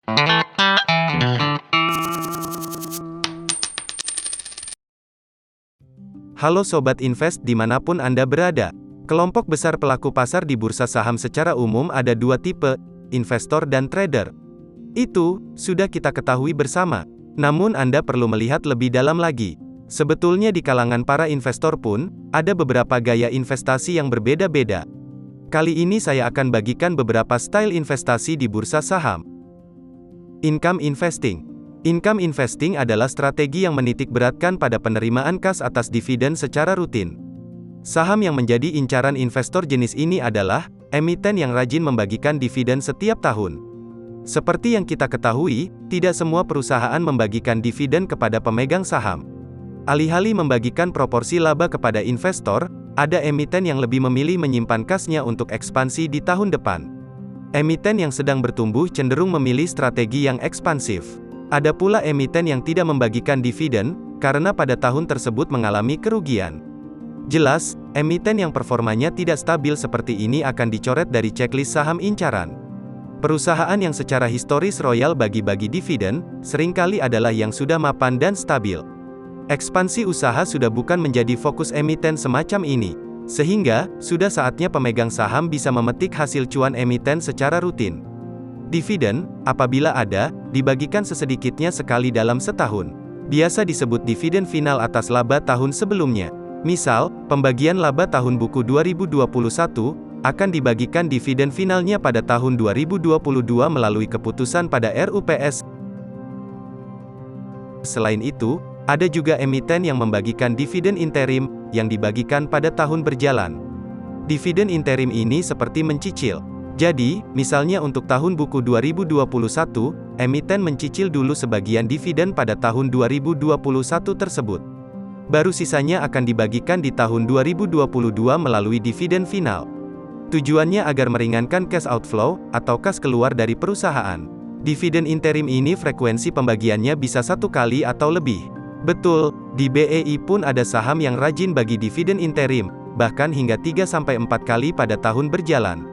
Halo Sobat Invest dimanapun Anda berada. Kelompok besar pelaku pasar di bursa saham secara umum ada dua tipe, investor dan trader. Itu sudah kita ketahui bersama. Namun Anda perlu melihat lebih dalam lagi. Sebetulnya di kalangan para investor pun, ada beberapa gaya investasi yang berbeda-beda. Kali ini saya akan bagikan beberapa style investasi di bursa saham. Income investing. Income investing adalah strategi yang menitik beratkan pada penerimaan kas atas dividen secara rutin. Saham yang menjadi incaran investor jenis ini adalah emiten yang rajin membagikan dividen setiap tahun. Seperti yang kita ketahui, tidak semua perusahaan membagikan dividen kepada pemegang saham. Alih-alih membagikan proporsi laba kepada investor, ada emiten yang lebih memilih menyimpan kasnya untuk ekspansi di tahun depan. Emiten yang sedang bertumbuh cenderung memilih strategi yang ekspansif. Ada pula emiten yang tidak membagikan dividen, karena pada tahun tersebut mengalami kerugian. Jelas, emiten yang performanya tidak stabil seperti ini akan dicoret dari checklist saham incaran. Perusahaan yang secara historis royal bagi-bagi dividen, seringkali adalah yang sudah mapan dan stabil. Ekspansi usaha sudah bukan menjadi fokus emiten semacam ini. Sehingga, sudah saatnya pemegang saham bisa memetik hasil cuan emiten secara rutin. Dividen, apabila ada, dibagikan sesedikitnya sekali dalam setahun. Biasa disebut dividen final atas laba tahun sebelumnya. Misal, pembagian laba tahun buku 2021, akan dibagikan dividen finalnya pada tahun 2022 melalui keputusan pada RUPS. Selain itu, ada juga emiten yang membagikan dividen interim, yang dibagikan pada tahun berjalan. Dividen interim ini seperti mencicil. Jadi, misalnya untuk tahun buku 2021, emiten mencicil dulu sebagian dividen pada tahun 2021 tersebut. Baru sisanya akan dibagikan di tahun 2022 melalui dividen final. Tujuannya agar meringankan cash outflow, atau kas keluar dari perusahaan. Dividen interim ini frekuensi pembagiannya bisa satu kali atau lebih. Betul, di BEI pun ada saham yang rajin bagi dividen interim, bahkan hingga 3-4 kali pada tahun berjalan.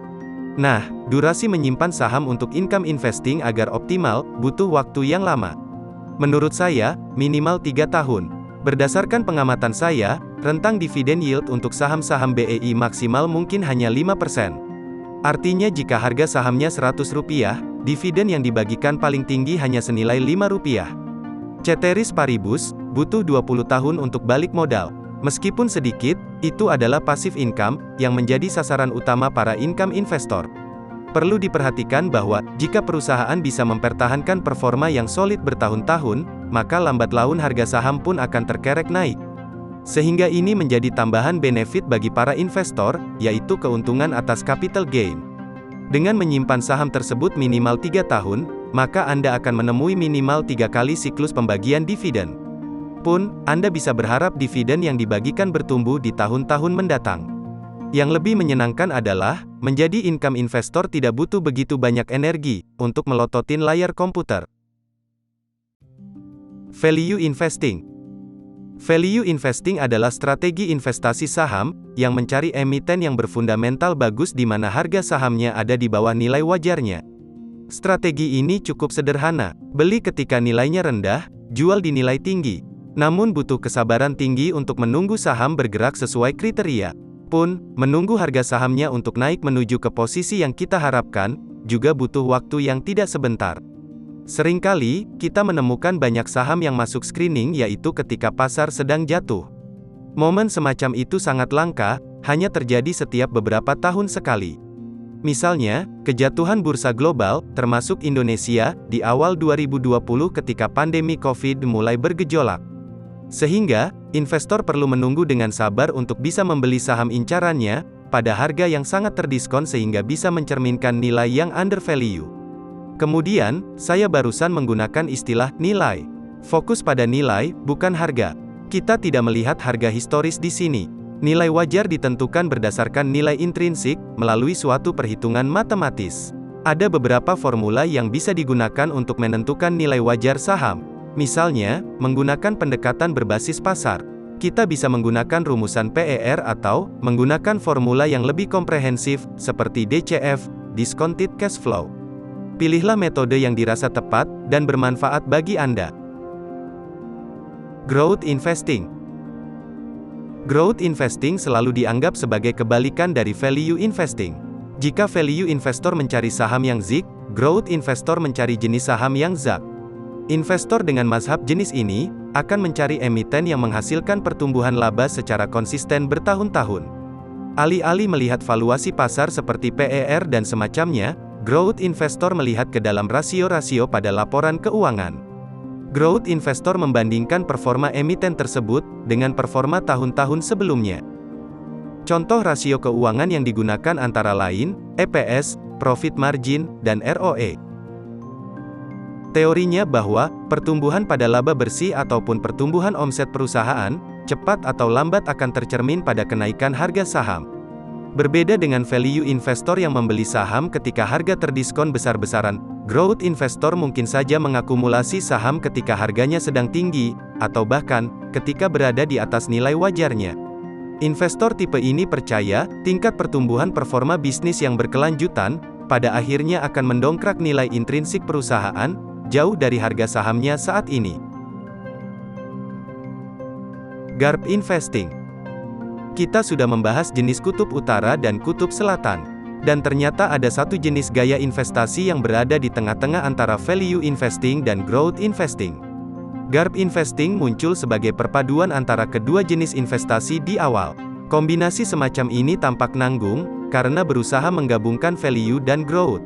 Nah, durasi menyimpan saham untuk income investing agar optimal, butuh waktu yang lama. Menurut saya, minimal 3 tahun. Berdasarkan pengamatan saya, rentang dividen yield untuk saham-saham BEI maksimal mungkin hanya 5%. Artinya jika harga sahamnya Rp100, dividen yang dibagikan paling tinggi hanya senilai Rp5. Ceteris paribus, butuh 20 tahun untuk balik modal. Meskipun sedikit, itu adalah passive income, yang menjadi sasaran utama para income investor. Perlu diperhatikan bahwa, jika perusahaan bisa mempertahankan performa yang solid bertahun-tahun, maka lambat laun harga saham pun akan terkerek naik. Sehingga ini menjadi tambahan benefit bagi para investor, yaitu keuntungan atas capital gain. Dengan menyimpan saham tersebut minimal 3 tahun, maka Anda akan menemui minimal 3 kali siklus pembagian dividen. Pun, Anda bisa berharap dividen yang dibagikan bertumbuh di tahun-tahun mendatang. Yang lebih menyenangkan adalah, menjadi income investor tidak butuh begitu banyak energi, untuk melototin layar komputer. Value investing. Value investing adalah strategi investasi saham, yang mencari emiten yang berfundamental bagus di mana harga sahamnya ada di bawah nilai wajarnya. Strategi ini cukup sederhana, beli ketika nilainya rendah, jual di nilai tinggi. Namun butuh kesabaran tinggi untuk menunggu saham bergerak sesuai kriteria. Pun, menunggu harga sahamnya untuk naik menuju ke posisi yang kita harapkan, juga butuh waktu yang tidak sebentar. Seringkali, kita menemukan banyak saham yang masuk screening yaitu ketika pasar sedang jatuh. Momen semacam itu sangat langka, hanya terjadi setiap beberapa tahun sekali. Misalnya, kejatuhan bursa global, termasuk Indonesia, di awal 2020 ketika pandemi COVID mulai bergejolak. Sehingga, investor perlu menunggu dengan sabar untuk bisa membeli saham incarannya, pada harga yang sangat terdiskon sehingga bisa mencerminkan nilai yang undervalue. Kemudian, saya barusan menggunakan istilah nilai. Fokus pada nilai, bukan harga. Kita tidak melihat harga historis di sini. Nilai wajar ditentukan berdasarkan nilai intrinsik, melalui suatu perhitungan matematis. Ada beberapa formula yang bisa digunakan untuk menentukan nilai wajar saham. Misalnya, menggunakan pendekatan berbasis pasar. Kita bisa menggunakan rumusan PER atau menggunakan formula yang lebih komprehensif, seperti DCF, Discounted Cash Flow. Pilihlah metode yang dirasa tepat dan bermanfaat bagi Anda. Growth investing. Growth investing selalu dianggap sebagai kebalikan dari value investing. Jika value investor mencari saham yang zig, growth investor mencari jenis saham yang zag. Investor dengan mazhab jenis ini akan mencari emiten yang menghasilkan pertumbuhan laba secara konsisten bertahun-tahun. Alih-alih melihat valuasi pasar seperti PER dan semacamnya, growth investor melihat ke dalam rasio-rasio pada laporan keuangan. Growth investor membandingkan performa emiten tersebut dengan performa tahun-tahun sebelumnya. Contoh rasio keuangan yang digunakan antara lain, EPS, profit margin, dan ROE. Teorinya bahwa, pertumbuhan pada laba bersih ataupun pertumbuhan omset perusahaan, cepat atau lambat akan tercermin pada kenaikan harga saham. Berbeda dengan value investor yang membeli saham ketika harga terdiskon besar-besaran, growth investor mungkin saja mengakumulasi saham ketika harganya sedang tinggi, atau bahkan, ketika berada di atas nilai wajarnya. Investor tipe ini percaya, tingkat pertumbuhan performa bisnis yang berkelanjutan, pada akhirnya akan mendongkrak nilai intrinsik perusahaan, jauh dari harga sahamnya saat ini. GARP investing. Kita sudah membahas jenis kutub utara dan kutub selatan. Dan ternyata ada satu jenis gaya investasi yang berada di tengah-tengah antara value investing dan growth investing. GARP investing muncul sebagai perpaduan antara kedua jenis investasi di awal. Kombinasi semacam ini tampak nanggung, karena berusaha menggabungkan value dan growth.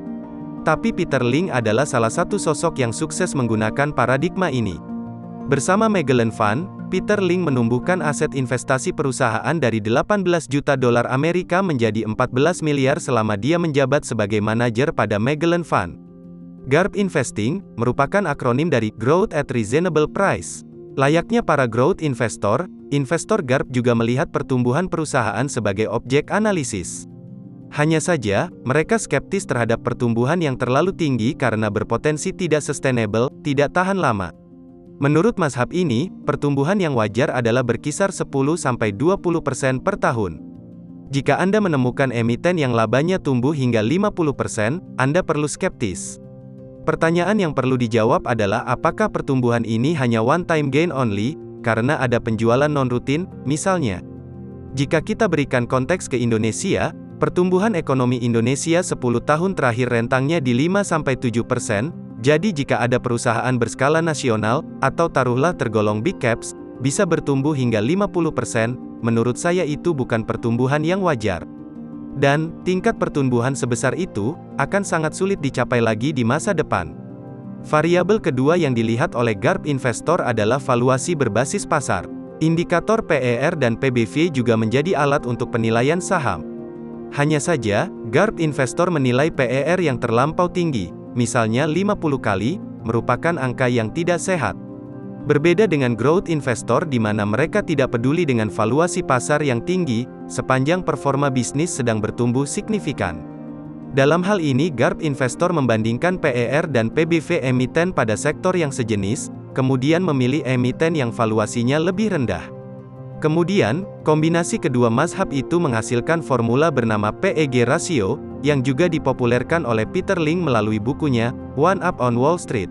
Tapi Peter Lynch adalah salah satu sosok yang sukses menggunakan paradigma ini. Bersama Magellan Fund, Peter Lynch menumbuhkan aset investasi perusahaan dari 18 juta dolar Amerika menjadi 14 miliar selama dia menjabat sebagai manajer pada Magellan Fund. GARP investing merupakan akronim dari Growth at Reasonable Price. Layaknya para growth investor, investor GARP juga melihat pertumbuhan perusahaan sebagai objek analisis. Hanya saja, mereka skeptis terhadap pertumbuhan yang terlalu tinggi karena berpotensi tidak sustainable, tidak tahan lama. Menurut mazhab ini, pertumbuhan yang wajar adalah berkisar 10-20% per tahun. Jika Anda menemukan emiten yang labanya tumbuh hingga 50%, Anda perlu skeptis. Pertanyaan yang perlu dijawab adalah apakah pertumbuhan ini hanya one-time gain only, karena ada penjualan non-rutin, misalnya. Jika kita berikan konteks ke Indonesia, pertumbuhan ekonomi Indonesia 10 tahun terakhir rentangnya di 5-7%, jadi jika ada perusahaan berskala nasional, atau taruhlah tergolong big caps, bisa bertumbuh hingga 50%, menurut saya itu bukan pertumbuhan yang wajar. Dan, tingkat pertumbuhan sebesar itu, akan sangat sulit dicapai lagi di masa depan. Variabel kedua yang dilihat oleh GARP investor adalah valuasi berbasis pasar. Indikator PER dan PBV juga menjadi alat untuk penilaian saham. Hanya saja, GARP investor menilai PER yang terlampau tinggi, misalnya 50 kali, merupakan angka yang tidak sehat. Berbeda dengan growth investor di mana mereka tidak peduli dengan valuasi pasar yang tinggi, sepanjang performa bisnis sedang bertumbuh signifikan. Dalam hal ini GARP investor membandingkan PER dan PBV emiten pada sektor yang sejenis, kemudian memilih emiten yang valuasinya lebih rendah. Kemudian, kombinasi kedua mazhab itu menghasilkan formula bernama PEG ratio, yang juga dipopulerkan oleh Peter Lynch melalui bukunya, One Up on Wall Street.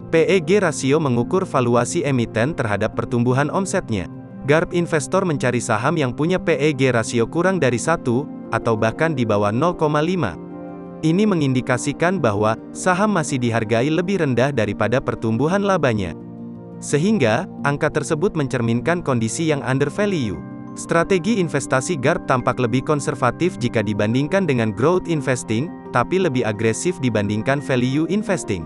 PEG ratio mengukur valuasi emiten terhadap pertumbuhan omsetnya. GARP investor mencari saham yang punya PEG rasio kurang dari 1, atau bahkan di bawah 0,5. Ini mengindikasikan bahwa, saham masih dihargai lebih rendah daripada pertumbuhan labanya. Sehingga, angka tersebut mencerminkan kondisi yang undervalue. Strategi investasi GARP tampak lebih konservatif jika dibandingkan dengan growth investing, tapi lebih agresif dibandingkan value investing.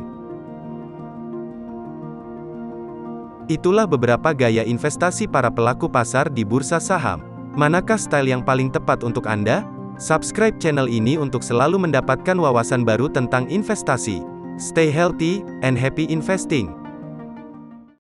Itulah beberapa gaya investasi para pelaku pasar di bursa saham. Manakah style yang paling tepat untuk Anda? Subscribe channel ini untuk selalu mendapatkan wawasan baru tentang investasi. Stay healthy and happy investing.